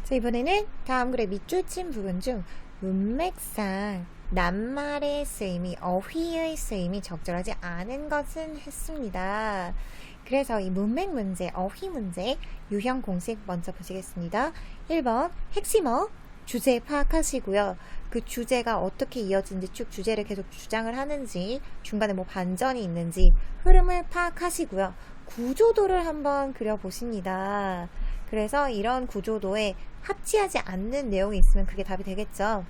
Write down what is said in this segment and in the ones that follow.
자, 이번에는 다음 글의 밑줄 친 부분 중 문맥상 낱말의 쓰임이 어휘의 쓰임이 적절하지 않은 것은 했습니다. 그래서 이 문맥 문제, 어휘 문제 유형 공식 먼저 보시겠습니다. 1번 핵심어 주제 파악하시고요. 그 주제가 어떻게 이어지는지 쭉 주제를 계속 주장을 하는지 중간에 뭐 반전이 있는지 흐름을 파악하시고요. 구조도를 한번 그려보십니다. 그래서 이런 구조도에 합치하지 않는 내용이 있으면 그게 답이 되겠죠.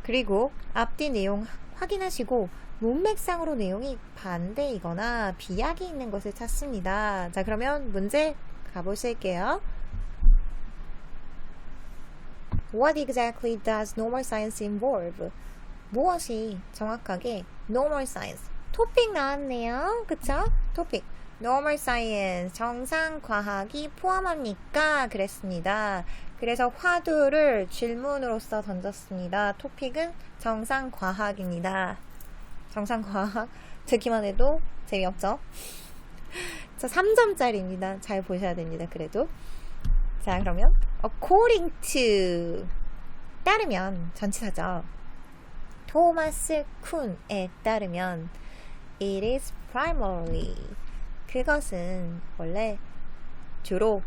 그리고 앞뒤 내용 확인하시고 문맥상으로 내용이 반대이거나 비약이 있는 것을 찾습니다. 자, 그러면 문제 가보실게요. What exactly does normal science involve? 무엇이 정확하게 normal science? 토픽 나왔네요. 그쵸? 토픽. normal science, 정상과학이 포함합니까? 그랬습니다. 그래서 화두를 질문으로서 던졌습니다. 토픽은 정상과학입니다. 정상과학. 듣기만 해도 재미없죠? 자, 3점짜리입니다. 잘 보셔야 됩니다. 그래도. 자, 그러면 according to 따르면 전치사죠. 토마스 쿤에 따르면 it is primarily 그것은 원래 주로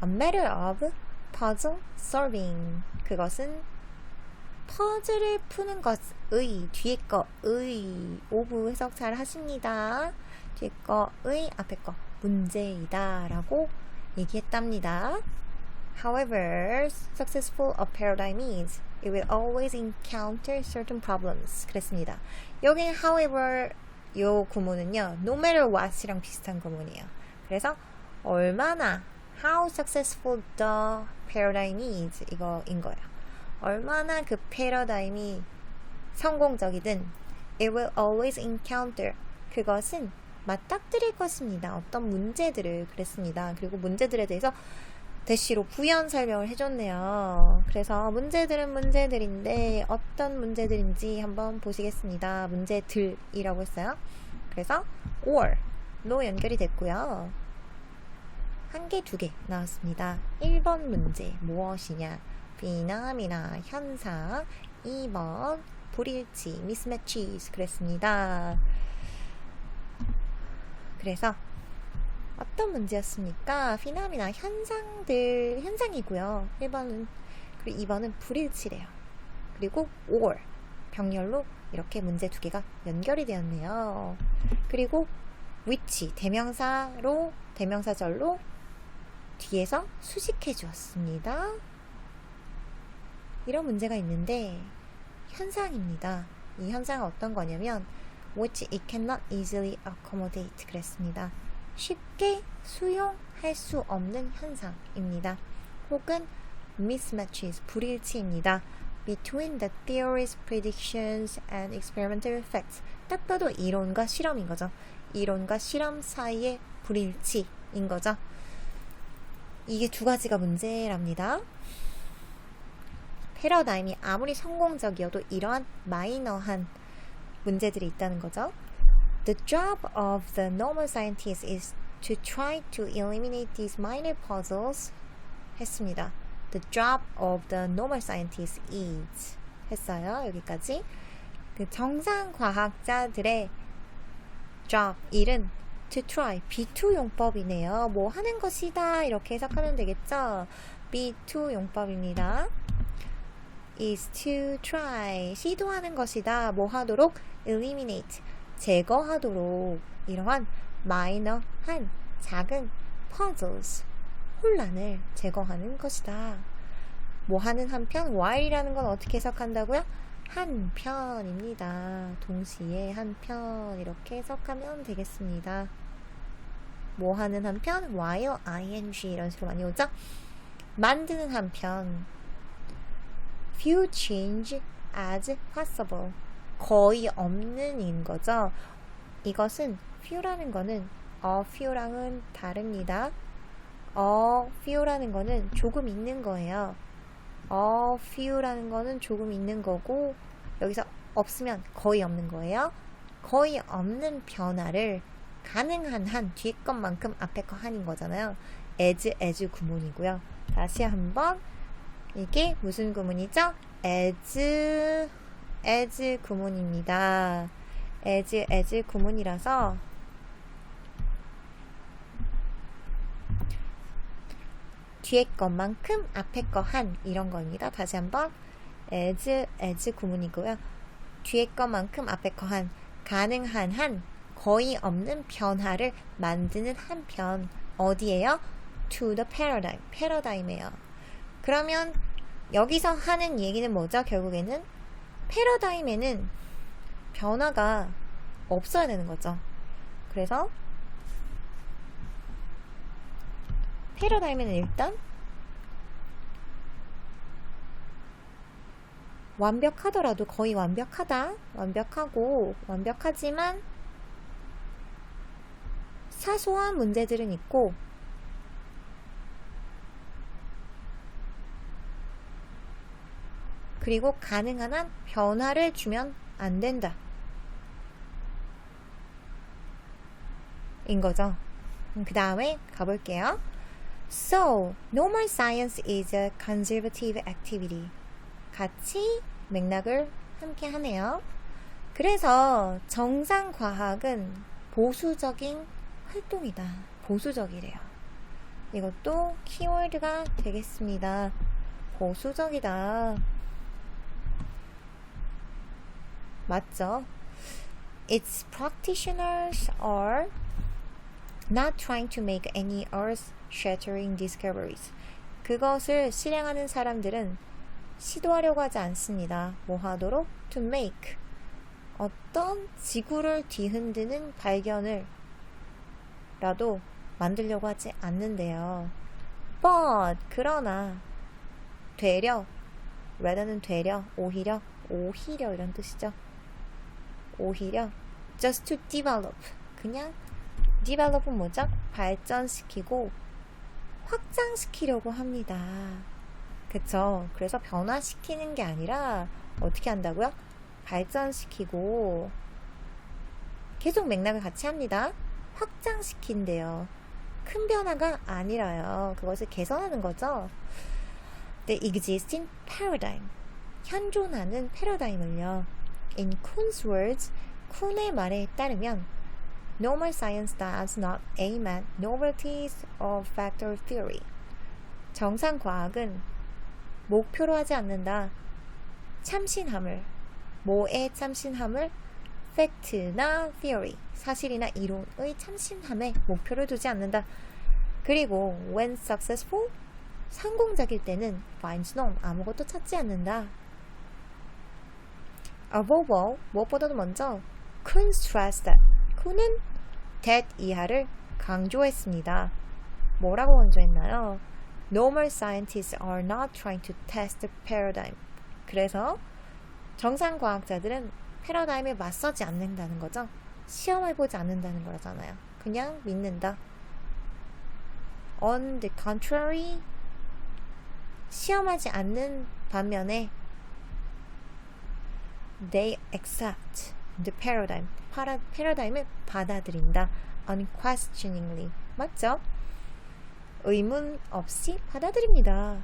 a matter of puzzle solving 그것은 퍼즐을 푸는 것의 뒤에 거의 오브 해석 잘 하십니다. 뒤에 거의 앞에 거 문제이다 라고 얘기했답니다. However, successful a paradigm is, it will always encounter certain problems. 그랬습니다. 여기 however 요 구문은요, no matter what이랑 비슷한 구문이에요. 그래서 얼마나 how successful the paradigm is 이거인 거예요. 얼마나 그 패러다임이 성공적이든 it will always encounter 그것은 맞닥뜨릴 것입니다. 어떤 문제들을 그랬습니다. 그리고 문제들에 대해서 대시로 부연 설명을 해줬네요. 그래서 문제들은 문제들인데 어떤 문제들인지 한번 보시겠습니다. 문제들이라고 했어요. 그래서 or로 연결이 됐고요. 한 개, 두 개 나왔습니다. 1번 문제 무엇이냐? 피나미나 현상. 2번 불일치 mismatches 그랬습니다. 그래서 어떤 문제였습니까? 피나미나 현상이고요. 1번은 그리고 2번은 불일치래요. 그리고 or 병렬로 이렇게 문제 두 개가 연결이 되었네요. 그리고 which 대명사절로 뒤에서 수식해 주었습니다. 이런 문제가 있는데 현상입니다. 이 현상은 어떤 거냐면 which it cannot easily accommodate 그랬습니다. 쉽게 수용할 수 없는 현상입니다. 혹은 mismatches, 불일치입니다. Between the theory's predictions and experimental effects. 딱 봐도 이론과 실험인 거죠. 이론과 실험 사이의 불일치인 거죠. 이게 두 가지가 문제랍니다. 패러다임이 아무리 성공적이어도 이러한 마이너한 문제들이 있다는 거죠. The job of the normal scientist is to try to eliminate these minor puzzles 했습니다. The job of the normal scientist is 했어요. 여기까지. 그 정상 과학자들의 job, 일은 to try, be2 용법이네요. 뭐 하는 것이다 이렇게 해석하면 되겠죠. be2 용법입니다. is to try, 시도하는 것이다. 뭐 하도록? eliminate, 제거하도록 이러한 마이너한 작은 puzzles, 혼란을 제거하는 것이다. 뭐 하는 한편, while이라는 건 어떻게 해석한다고요? 한편입니다. 동시에 한편 이렇게 해석하면 되겠습니다. 뭐 하는 한편, while, ing 이런 식으로 많이 오죠? 만드는 한편 few change as possible 거의 없는 인 거죠. 이것은 few라는 거는 a few랑은 다릅니다. a few라는 거는 조금 있는 거예요. a few라는 거는 조금 있는 거고 여기서 없으면 거의 없는 거예요. 거의 없는 변화를 가능한 한 뒤에 것만큼 앞에 거 한인 거잖아요. as 구문이고요. 다시 한번 이게 무슨 구문이죠? as 구문입니다. as 구문이라서 뒤에 것만큼 앞에 거 한 이런 거입니다. 다시 한번 as 구문이고요. 뒤에 것만큼 앞에 거 한 가능한 한 거의 없는 변화를 만드는 한편 어디에요? to the paradigm 패러다임이에요. 그러면 여기서 하는 얘기는 뭐죠? 결국에는 패러다임에는 변화가 없어야 되는 거죠. 그래서 패러다임에는 일단 완벽하더라도 거의 완벽하다, 완벽하고 완벽하지만 사소한 문제들은 있고 그리고 가능한 한 변화를 주면 안 된다 인 거죠. 그 다음에 가볼게요. So, normal science is a conservative activity. 같이 맥락을 함께 하네요. 그래서 정상과학은 보수적인 활동이다. 보수적이래요. 이것도 키워드가 되겠습니다. 보수적이다. 맞죠? Its practitioners are not trying to make any earth-shattering discoveries. 그것을 실행하는 사람들은 시도하려고 하지 않습니다. 뭐 하도록? To make. 어떤 지구를 뒤흔드는 발견을 라도 만들려고 하지 않는데요. But, 그러나 되려, rather는 되려, 오히려 이런 뜻이죠. 오히려 just to develop. 그냥 develop은 뭐죠? 발전시키고 확장시키려고 합니다. 그쵸? 그래서 변화시키는 게 아니라 어떻게 한다고요? 발전시키고 계속 맥락을 같이 합니다. 확장시킨대요. 큰 변화가 아니라요. 그것을 개선하는 거죠. The existing paradigm. 현존하는 패러다임을요. In Kuhn's words, 쿤의 말에 따르면 Normal science does not aim at novelties of factor theory. 정상과학은 목표로 하지 않는다. 참신함을, 뭐의 참신함을? 팩트나 theory, 사실이나 이론의 참신함에 목표를 두지 않는다. 그리고 when successful, 성공적일 때는 finds none, 아무것도 찾지 않는다. Above all, 무엇보다도 먼저 Kuhn stressed that, 쿤은 that 이하를 강조했습니다. 뭐라고 강조했나요? Normal scientists are not trying to test the paradigm. 그래서 정상과학자들은 패러다임에 맞서지 않는다는 거죠. 시험해보지 않는다는 거잖아요. 그냥 믿는다. On the contrary, 시험하지 않는 반면에 they accept the paradigm. 패러다임을 받아들인다. unquestioningly. 맞죠? 의문 없이 받아들입니다.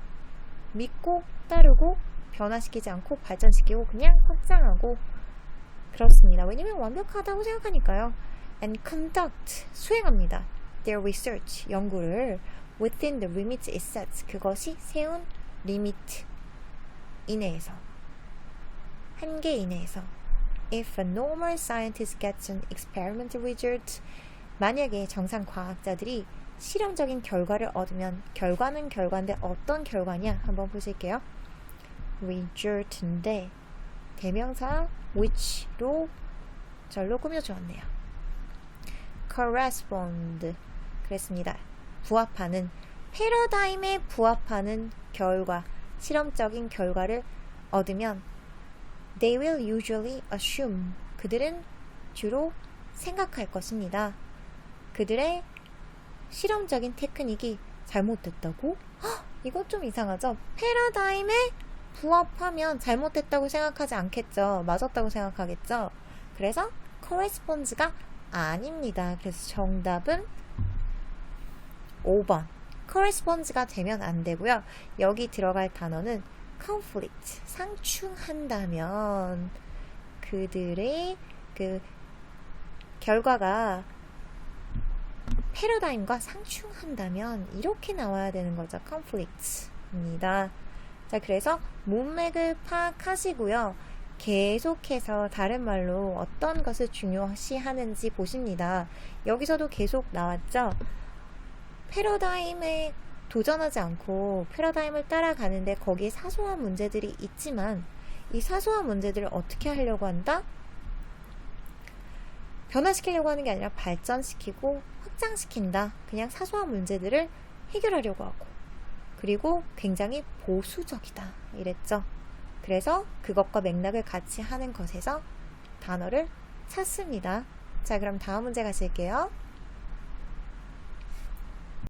믿고 따르고 변화시키지 않고 발전시키고 그냥 확장하고 그렇습니다. 왜냐면 완벽하다고 생각하니까요. And conduct, 수행합니다. Their research, 연구를 within the limits it sets, 그것이 세운 리미트 이내에서, 한계 이내에서. If a normal scientist gets an experimental result, 만약에 정상 과학자들이 실험적인 결과를 얻으면, 결과는 결과인데 어떤 결과냐 한번 보실게요. result인데 대명사 which로 절로 꾸며주었네요. correspond, 그랬습니다. 부합하는, 패러다임에 부합하는 결과, 실험적인 결과를 얻으면 they will usually assume, 그들은 주로 생각할 것입니다. 그들의 실험적인 테크닉이 잘못됐다고? 헉, 이거 좀 이상하죠? 패러다임에 부합하면 잘못됐다고 생각하지 않겠죠. 맞았다고 생각하겠죠. 그래서 corresponds가 아닙니다. 그래서 정답은 5번 corresponds가 되면 안 되고요. 여기 들어갈 단어는 conflict, 상충한다면 그들의 그 결과가 패러다임과 상충한다면 이렇게 나와야 되는 거죠. conflict입니다. 자, 그래서 문맥을 파악하시고요. 계속해서 다른 말로 어떤 것을 중요시하는지 보십니다. 여기서도 계속 나왔죠. 패러다임에 도전하지 않고 패러다임을 따라가는데 거기에 사소한 문제들이 있지만 이 사소한 문제들을 어떻게 하려고 한다? 변화시키려고 하는 게 아니라 발전시키고 확장시킨다. 그냥 사소한 문제들을 해결하려고 하고 그리고 굉장히 보수적이다 이랬죠. 그래서 그것과 맥락을 같이 하는 것에서 단어를 찾습니다. 자, 그럼 다음 문제 가실게요.